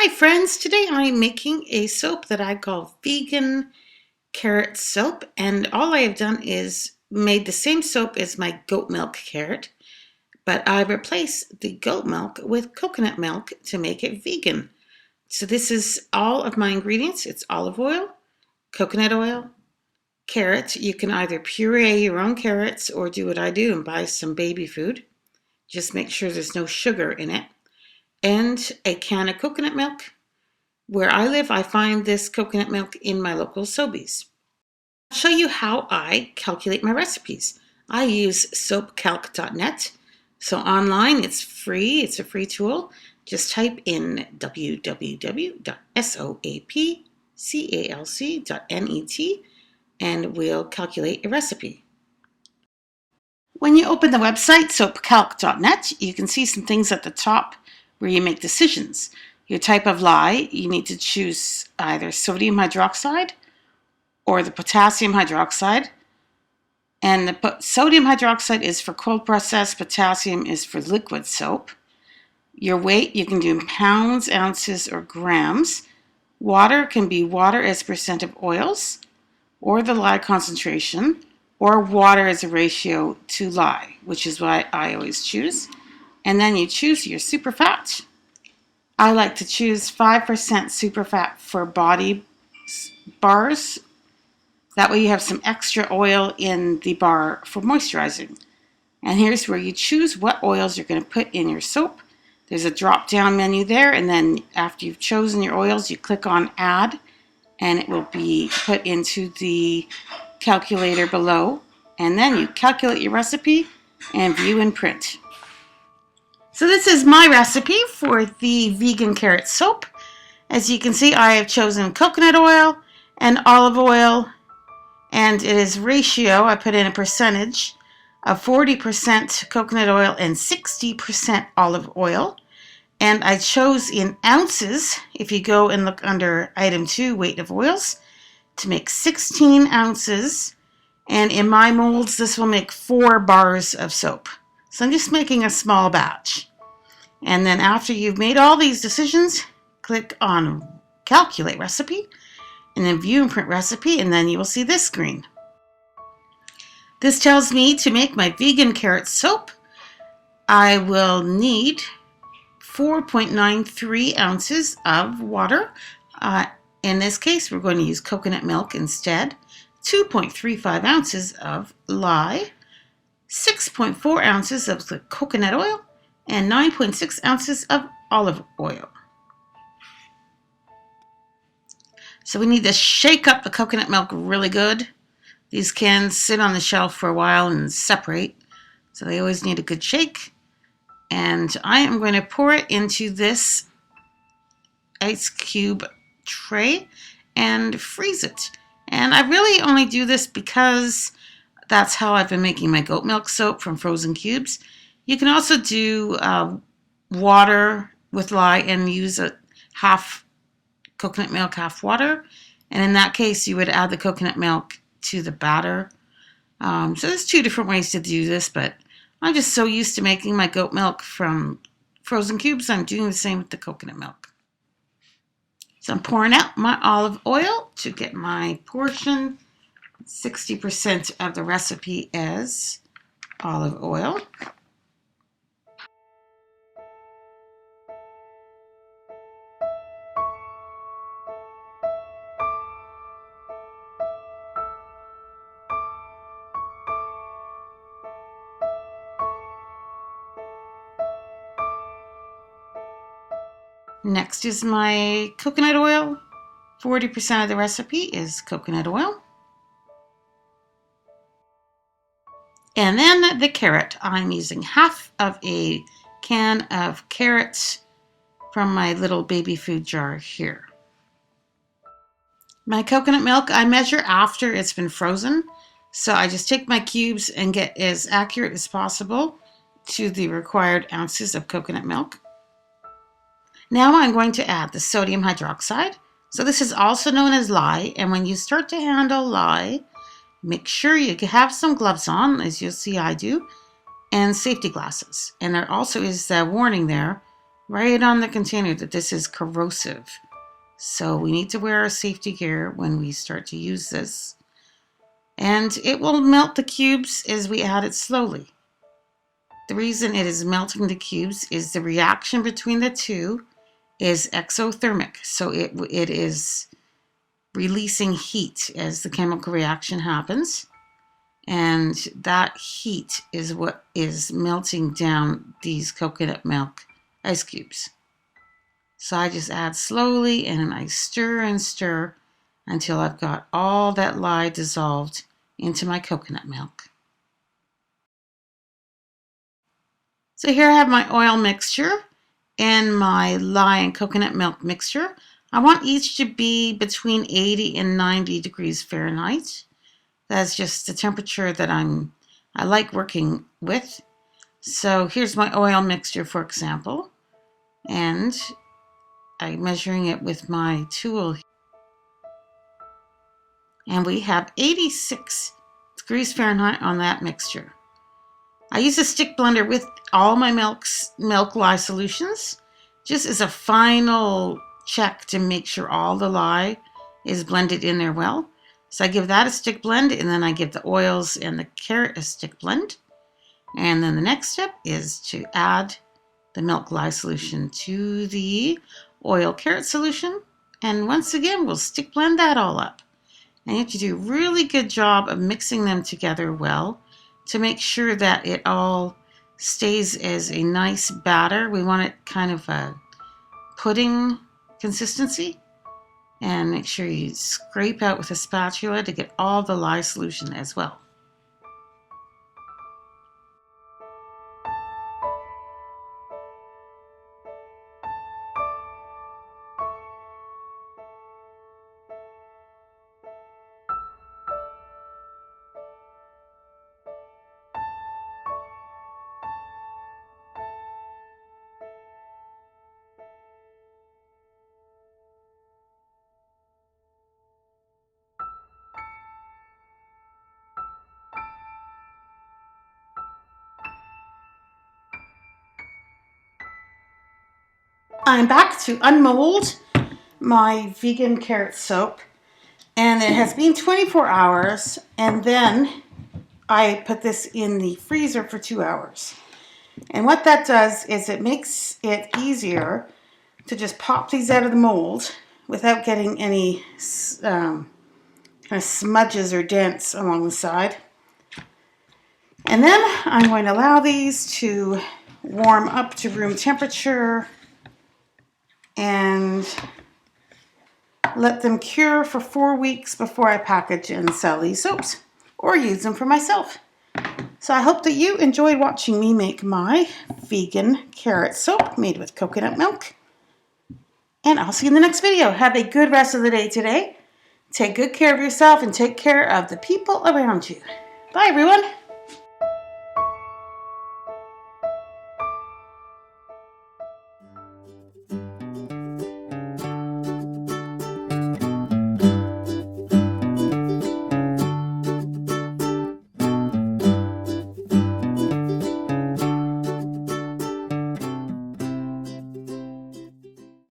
Hi friends, today I'm making a soap that I call vegan carrot soap, and all I have done is made the same soap as my goat milk carrot, but I replaced the goat milk with coconut milk to make it vegan. So this is all of my ingredients. It's olive oil, coconut oil, carrots. You can either puree your own carrots or do what I do and buy some baby food. Just make sure there's no sugar in it. And a can of coconut milk. Where I live, I find this coconut milk in my local Sobeys. I'll show you how I calculate my recipes. I use soapcalc.net. So online, it's free. It's a free tool. Just type in www.soapcalc.net and we'll calculate a recipe. When you open the website, soapcalc.net, you can see some things at the top where you make decisions. Your type of lye, you need to choose either sodium hydroxide or the potassium hydroxide. And the sodium hydroxide is for cold process, potassium is for liquid soap. Your weight, you can do in pounds, ounces, or grams. Water can be water as percent of oils, or the lye concentration, or water as a ratio to lye, which is what I always choose. And then you choose your superfat. I like to choose 5% superfat for body bars. That way you have some extra oil in the bar for moisturizing. And here's where you choose what oils you're going to put in your soap. There's a drop-down menu there, and then after you've chosen your oils, you click on Add, and it will be put into the calculator below. And then you calculate your recipe and view and print. So this is my recipe for the vegan carrot soap. As you can see, I have chosen coconut oil and olive oil, and it is ratio, I put in a percentage of 40% coconut oil and 60% olive oil. And I chose in ounces, if you go and look under item 2, weight of oils, to make 16 ounces. And in my molds, this will make 4 bars of soap. So I'm just making a small batch. And then after you've made all these decisions, click on Calculate Recipe, and then View and Print Recipe, and then you will see this screen. This tells me to make my vegan carrot soap. I will need 4.93 ounces of water. In this case, we're going to use coconut milk instead. 2.35 ounces of lye, 6.4 ounces of the coconut oil, and 9.6 ounces of olive oil. So we need to shake up the coconut milk really good. These cans sit on the shelf for a while and separate, so they always need a good shake. And I am going to pour it into this ice cube tray and freeze it. And I really only do this because that's how I've been making my goat milk soap from frozen cubes. You can also do water with lye and use a half coconut milk, half water. And in that case, you would add the coconut milk to the batter. So there's 2 different ways to do this, but I'm just so used to making my goat milk from frozen cubes, I'm doing the same with the coconut milk. So I'm pouring out my olive oil to get my portion. 60% of the recipe is olive oil. Next is my coconut oil. 40% of the recipe is coconut oil. And then the carrot. I'm using half of a can of carrots from my little baby food jar here. My coconut milk, I measure after it's been frozen. So I just take my cubes and get as accurate as possible to the required ounces of coconut milk. Now I'm going to add the sodium hydroxide. So this is also known as lye, and when you start to handle lye, make sure you have some gloves on, as you'll see I do, and safety glasses. And there also is a warning there right on the container that this is corrosive. So we need to wear our safety gear when we start to use this. And it will melt the cubes as we add it slowly. The reason it is melting the cubes is the reaction between the two is exothermic. So it is releasing heat as the chemical reaction happens. And that heat is what is melting down these coconut milk ice cubes. So I just add slowly and I stir and stir until I've got all that lye dissolved into my coconut milk. So here I have my oil mixture and my lye and coconut milk mixture. I want each to be between 80 and 90 degrees Fahrenheit. That's just the temperature that I like working with. So here's my oil mixture, for example, and I'm measuring it with my tool. And we have 86 degrees Fahrenheit on that mixture. I use a stick blender with all my milk lye solutions, just as a final check to make sure all the lye is blended in there well. So I give that a stick blend, and then I give the oils and the carrot a stick blend. And then the next step is to add the milk lye solution to the oil carrot solution. And once again, we'll stick blend that all up. And you have to do a really good job of mixing them together well to make sure that it all stays as a nice batter. We want it kind of a pudding consistency. And make sure you scrape out with a spatula to get all the lye solution as well. I'm back to unmold my vegan carrot soap, and it has been 24 hours, and then I put this in the freezer for 2 hours. And what that does is it makes it easier to just pop these out of the mold without getting any kind of smudges or dents along the side. And then I'm going to allow these to warm up to room temperature and let them cure for 4 weeks before I package and sell these soaps or use them for myself. So I hope that you enjoyed watching me make my vegan carrot soap made with coconut milk. And I'll see you in the next video. Have a good rest of the day today. Take good care of yourself and take care of the people around you. Bye, everyone.